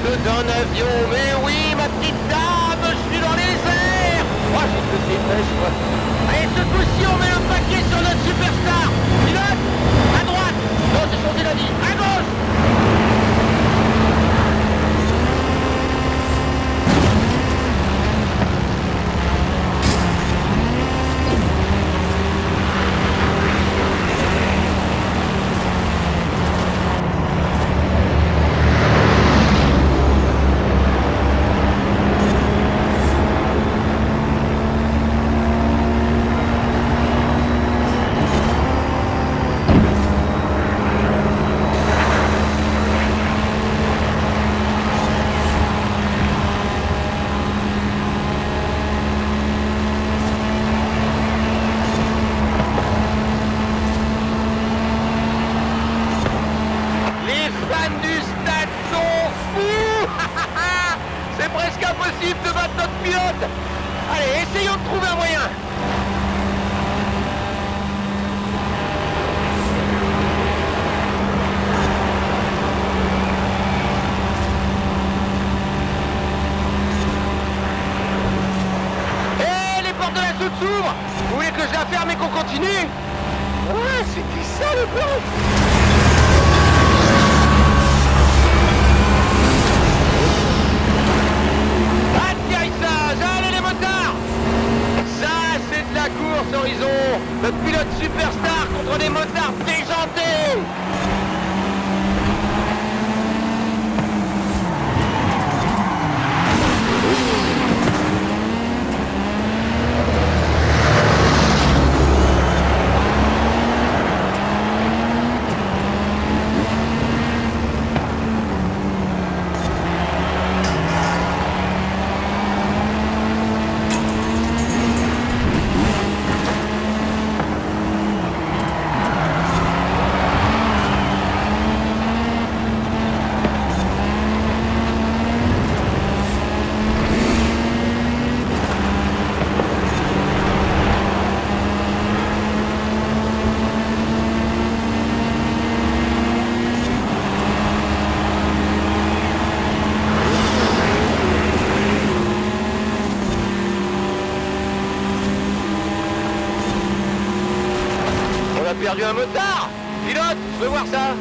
d'un avion. Mais oui, ma petite dame, je suis dans les airs. Oh, j'ai que des pêches, quoi. Allez, ce coup-ci, on met le paquet sur notre superstar. Pilote, à droite. Non, j'ai changé d'avis. À gauche. C'est presque impossible de battre notre pilote. Allez, essayons de trouver un moyen. Hé, les portes de la soute s'ouvrent. Vous voulez que je la ferme et qu'on continue? Ouais, c'est qui ça le plan? Allez les motards! Ça, c'est de la course, Horizon! Le pilote superstar contre des motards déjantés! On a perdu un motard! Pilote, je veux voir ça!